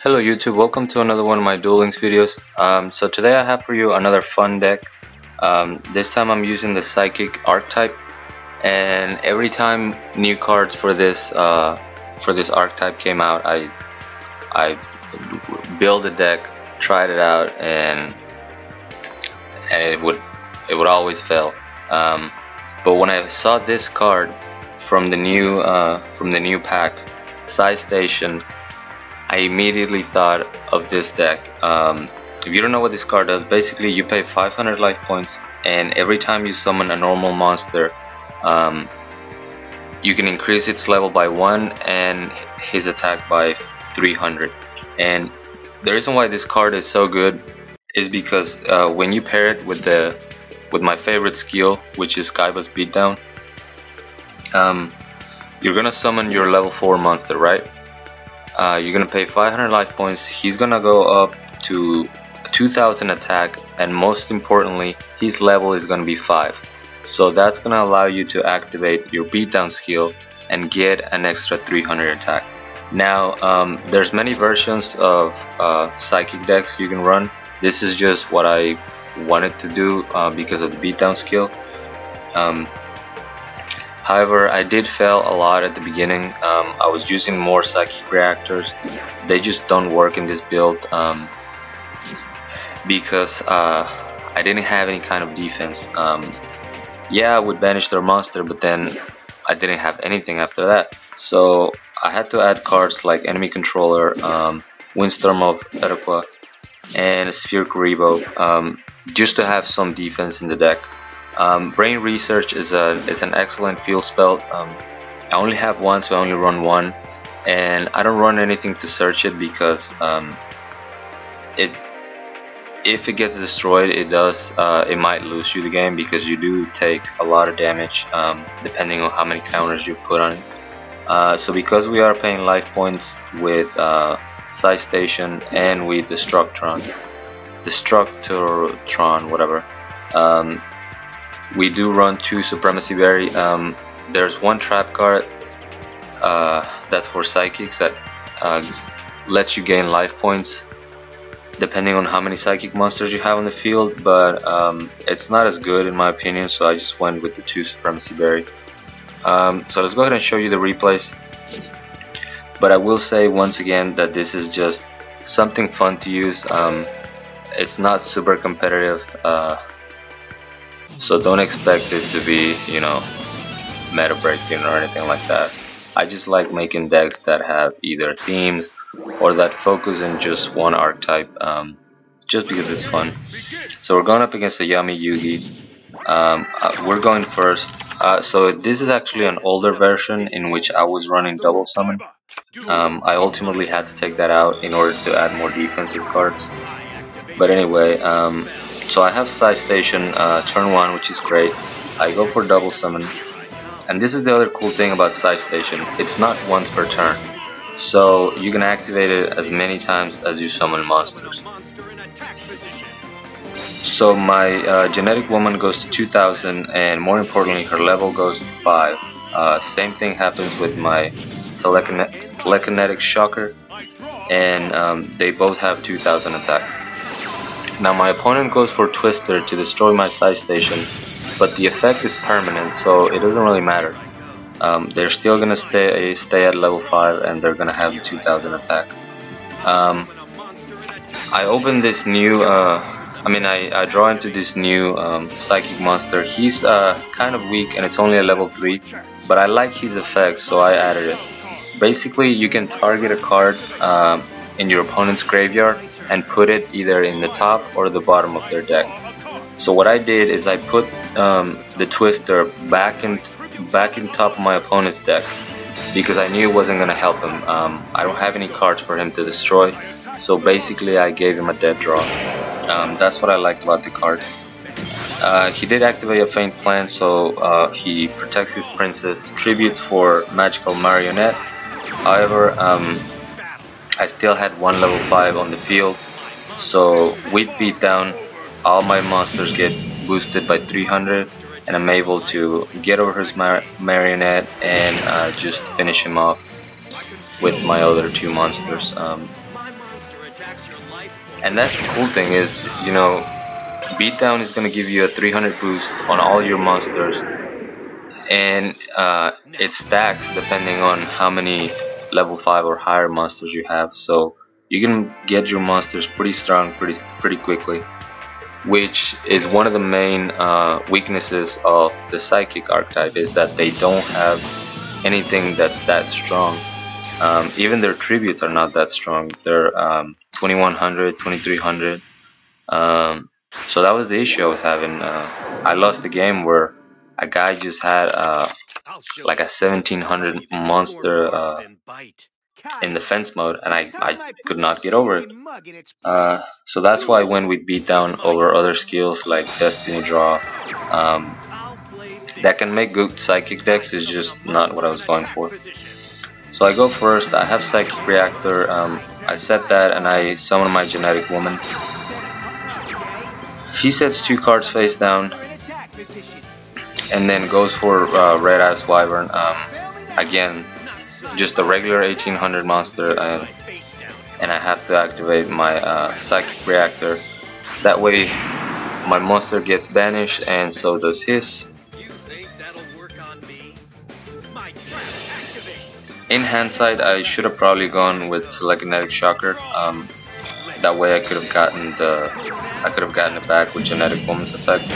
Hello YouTube, welcome to another one of my Duel Links videos. So today I have for you another fun deck. This time I'm using the Psychic archetype, and every time new cards for this archetype came out, I build a deck, tried it out, and it would always fail. But when I saw this card from the new pack, Side Station, I immediately thought of this deck. If you don't know what this card does, basically you pay 500 life points, and every time you summon a normal monster, you can increase its level by 1 and his attack by 300. And the reason why this card is so good is because when you pair it with my favorite skill, which is Beatdown, you're gonna summon your level 4 monster, right? You're gonna pay 500 life points. He's gonna go up to 2000 attack, and most importantly, his level is gonna be 5. So that's gonna allow you to activate your beatdown skill and get an extra 300 attack. Now, there's many versions of psychic decks you can run. This is just what I wanted to do because of the beatdown skill. However, I did fail a lot at the beginning. I was using more psychic reactors. They just don't work in this build because I didn't have any kind of defense. Yeah, I would banish their monster, but then I didn't have anything after that. So I had to add cards like Enemy Controller, Windstorm of Erequa, and Spherical Revo, just to have some defense in the deck. Brain Research is an excellent field spell. I only have one, so I only run one, and I don't run anything to search it because if it gets destroyed, it might lose you the game, because you do take a lot of damage depending on how many counters you put on it. So because we are paying life points with Side Station and with Destructron, whatever. We do run 2 Supremacy Berry. There's one trap card that's for psychics that lets you gain life points depending on how many psychic monsters you have on the field, but it's not as good in my opinion, so I just went with the 2 Supremacy Berry. So let's go ahead and show you the replays. But I will say once again that this is just something fun to use. It's not super competitive. So don't expect it to be, meta breaking or anything like that. I just like making decks that have either themes or that focus in just one archetype, just because it's fun. So we're going up against a Yami Yugi. We're going first. So this is actually an older version in which I was running double summon. I ultimately had to take that out in order to add more defensive cards. But anyway, so I have Side Station turn 1, which is great. I go for double summon, and this is the other cool thing about Side Station. It's not once per turn, so you can activate it as many times as you summon monsters. So my Genetic Woman goes to 2000, and more importantly, her level goes to 5. Same thing happens with my Telekinetic Shocker, and they both have 2000 attack. Now my opponent goes for Twister to destroy my Side Station, but the effect is permanent, so it doesn't really matter. They're still gonna stay at level 5, and they're gonna have the 2000 attack. I open this new, I draw into this new Psychic monster. He's kind of weak, and it's only a level 3, but I like his effect, so I added it. Basically, you can target a card in your opponent's graveyard and put it either in the top or the bottom of their deck. So what I did is I put the Twister back in top of my opponent's deck, because I knew it wasn't gonna help him. I don't have any cards for him to destroy, so basically I gave him a dead draw. That's what I liked about the card. He did activate a Faint Plan, so he protects his princess, tributes for Magical Marionette. However, I still had one level 5 on the field, so with Beatdown, all my monsters get boosted by 300, and I'm able to get over his marionette and just finish him off with my other 2 monsters. And that's the cool thing is, you know, Beatdown is gonna give you a 300 boost on all your monsters, and it stacks depending on how many level 5 or higher monsters you have. So you can get your monsters pretty strong pretty quickly, which is one of the main weaknesses of the psychic archetype, is that they don't have anything that's that strong. Even their tributes are not that strong. They're 2100, 2300. So that was the issue I was having. I lost a game where a guy just had like a 1700 monster in defense mode, and I could not get over it. So that's why when we beat down over other skills like Destiny Draw, um, that can make good psychic decks, is just not what I was going for. So I go first. I have Psychic Reactor. I set that and I summon my Genetic Woman. He sets 2 cards face down and then goes for Red Eyes Wyvern. Again, just a regular 1800 monster, and I have to activate my Psychic Reactor. That way my monster gets banished and so does his. In hindsight, I should have probably gone with Telekinetic Shocker. That way I could have gotten it back with Genetic Woman's effect.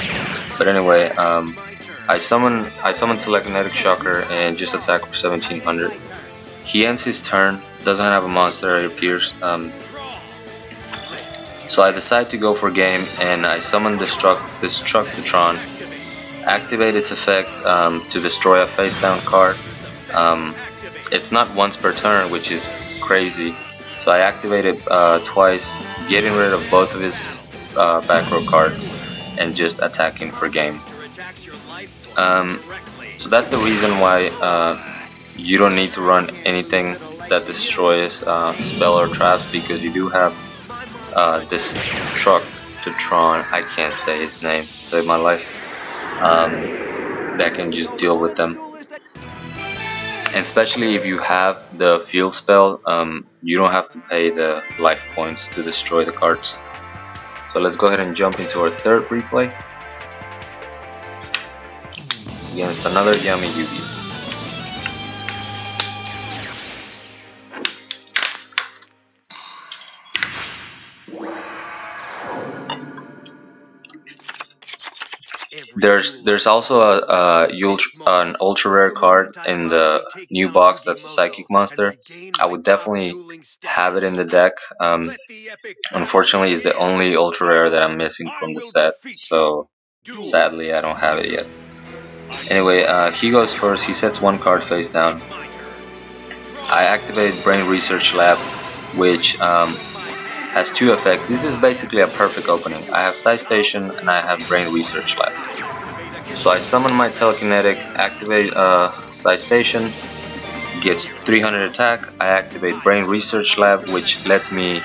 But anyway, I summon Telekinetic Shocker and just attack for 1700. He ends his turn, doesn't have a monster, it appears. So I decide to go for game and I summon Destructitron, activate its effect to destroy a face down card. It's not once per turn, which is crazy. So I activate it twice, getting rid of both of his back row cards and just attacking for game. So that's the reason why you don't need to run anything that destroys spell or traps, because you do have this Destructitron, I can't say his name, save my life, that can just deal with them. And especially if you have the field spell, you don't have to pay the life points to destroy the cards. So let's go ahead and jump into our third replay against another Yummy Yugi. There's also an ultra rare card in the new box that's a psychic monster. I would definitely have it in the deck. Unfortunately, it's the only ultra rare that I'm missing from the set, so sadly I don't have it yet. Anyway, he goes first. He sets 1 card face down. I activate Brain Research Lab, which has 2 effects. This is basically a perfect opening. I have Side Station and I have Brain Research Lab. So I summon my Telekinetic, activate Side Station, gets 300 attack. I activate Brain Research Lab, which lets me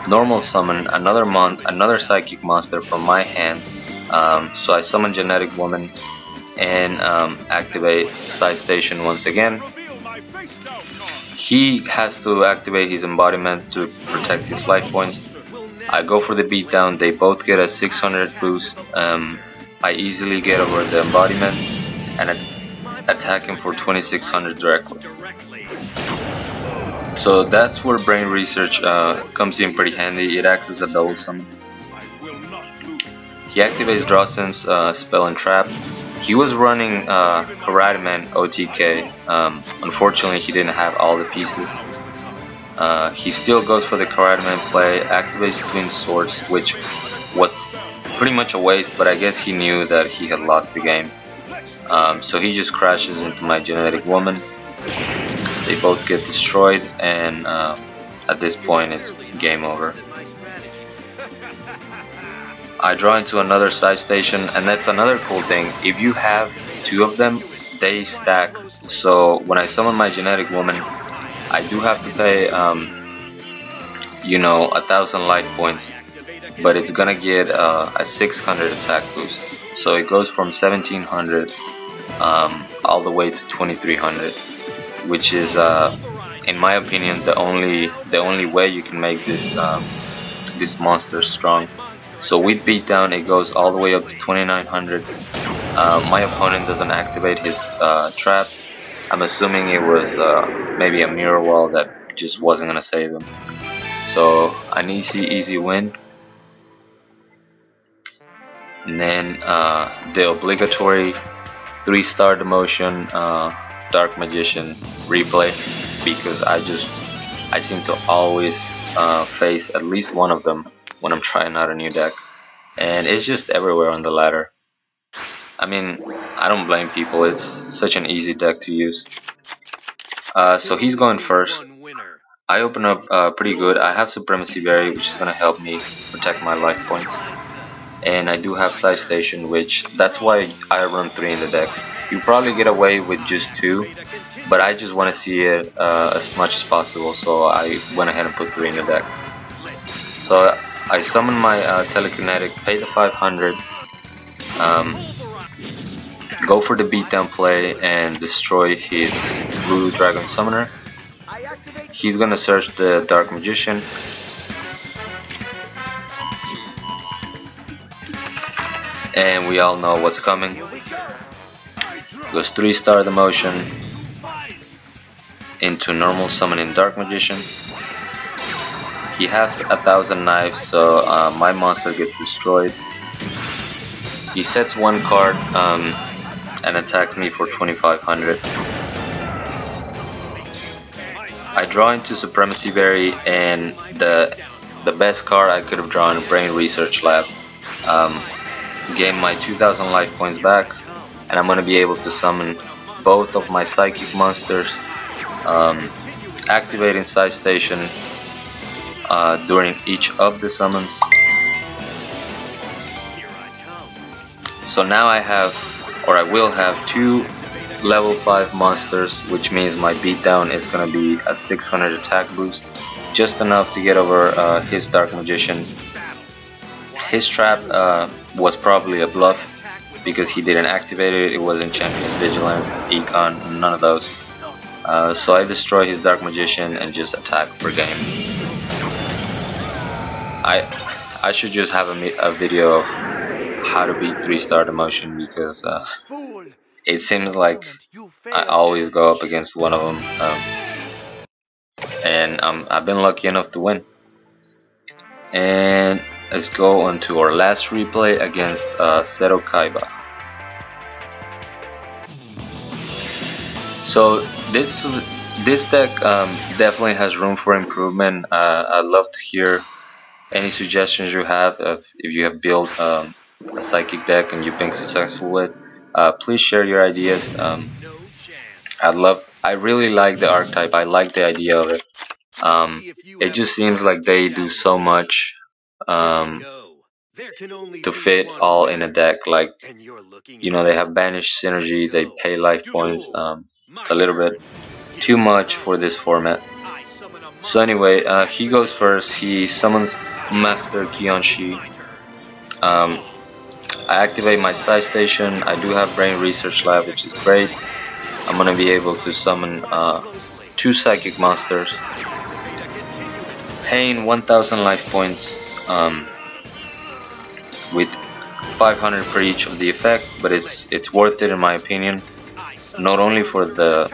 normal summon another psychic monster from my hand. So I summon Genetic Woman and activate Side Station once again. He has to activate his embodiment to protect his life points. I go for the beatdown. They both get a 600 boost. I easily get over the embodiment and attack him for 2600 directly. So that's where Brain Research comes in pretty handy. It acts as a double summon. He activates Draw Sense, Spell and Trap. He was running Karate Man OTK. Unfortunately, he didn't have all the pieces. He still goes for the Karate Man play, activates Twin Swords, which was pretty much a waste, but I guess he knew that he had lost the game. So he just crashes into my Genetic Woman. They both get destroyed, and at this point it's game over. I draw into another Side Station, and that's another cool thing. If you have 2 of them, they stack. So when I summon my Genetic Woman, I do have to pay, you know, 1000 life points, but it's gonna get a 600 attack boost. So it goes from 1700 all the way to 2300, which is, in my opinion, the only way you can make this this monster strong. So with Beatdown, it goes all the way up to 2900. My opponent doesn't activate his trap. I'm assuming it was maybe a mirror wall that just wasn't gonna save him. So an easy win. And then the obligatory 3-star demotion Dark Magician replay, because I seem to always face at least one of them when I'm trying out a new deck, and it's just everywhere on the ladder. I mean, I don't blame people, it's such an easy deck to use. So he's going first. I open up pretty good. I have Supremacy Berry, which is going to help me protect my life points. And I do have Side Station, which that's why I run 3 in the deck. You probably get away with just 2, but I just want to see it as much as possible, so I went ahead and put 3 in the deck. So I summon my Telekinetic, pay the 500, go for the Beatdown play and destroy his Blue Dragon Summoner. He's gonna search the Dark Magician. And we all know what's coming. Goes 3-star demotion into normal summoning Dark Magician. He has 1000 knives, so my monster gets destroyed. He sets 1 card and attacks me for 2500. I draw into Supremacy Berry, and the best card I could have drawn, Brain Research Lab. Gain my 2000 life points back, and I'm gonna be able to summon both of my psychic monsters, activating Side Station during each of the summons. So now I have, or I will have, 2 level 5 monsters, which means my Beatdown is gonna be a 600 attack boost, just enough to get over his Dark Magician. His trap was probably a bluff, because he didn't activate it. It wasn't Champion's Vigilance, Econ, none of those. So I destroy his Dark Magician and just attack for game. I should just have a video of how to beat 3-star demotion, because it seems like I always go up against one of them, and I've been lucky enough to win. And let's go on to our last replay against Seto Kaiba. So this deck definitely has room for improvement. I'd love to hear any suggestions you have if you have built a psychic deck and you've been successful with. Please share your ideas. I really like the archetype. I like the idea of it. It just seems like they do so much to fit all in a deck. Like, you know, they have Banish Synergy, they pay life points. It's a little bit too much for this format. So anyway, he goes first. He summons Master Kyonshi. I activate my Side Station. I do have Brain Research Lab, which is great. I'm gonna be able to summon 2 psychic monsters, paying 1000 life points with 500 for each of the effect, but it's worth it in my opinion. Not only for the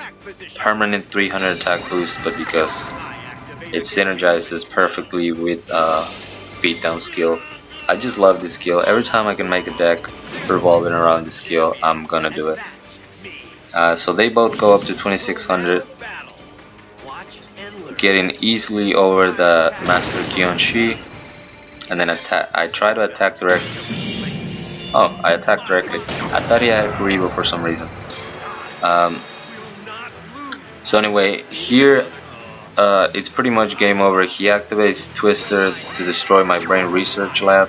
permanent 300 attack boost, but because it synergizes perfectly with Beatdown skill. I just love this skill. Every time I can make a deck revolving around this skill, I'm gonna do it. So they both go up to 2600, getting easily over the Master Kyonshi, and then I try to attack directly. Oh, I attacked directly. I thought he had Kuribo for some reason. So anyway, here it's pretty much game over. He activates Twister to destroy my Brain Research Lab,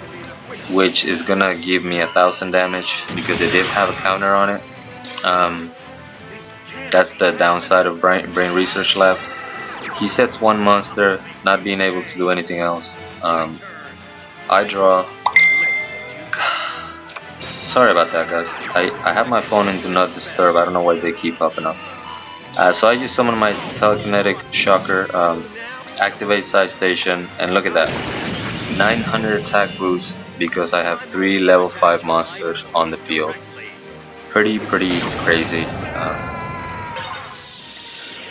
which is gonna give me 1000 damage because it did have a counter on it. That's the downside of Brain Research Lab. He sets 1 monster, not being able to do anything else. I draw. Sorry about that, guys. I have my phone in Do Not Disturb. I don't know why they keep popping up. So I just summon my Telekinetic Shocker, activate Side Station, and look at that. 900 attack boost because I have 3 level 5 monsters on the field. Pretty crazy.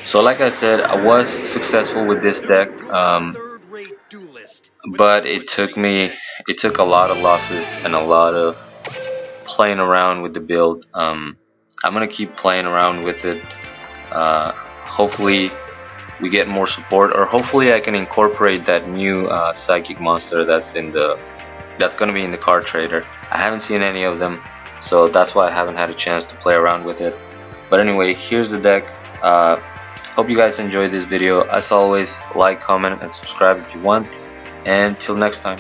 So like I said, I was successful with this deck, but it took a lot of losses and a lot of playing around with the build. I'm gonna keep playing around with it. Hopefully we get more support, or hopefully I can incorporate that new psychic monster that's gonna be in the card trader. I haven't seen any of them, so that's why I haven't had a chance to play around with it. But anyway, here's the deck. Hope you guys enjoyed this video. As always, like, comment, and subscribe if you want. And till next time.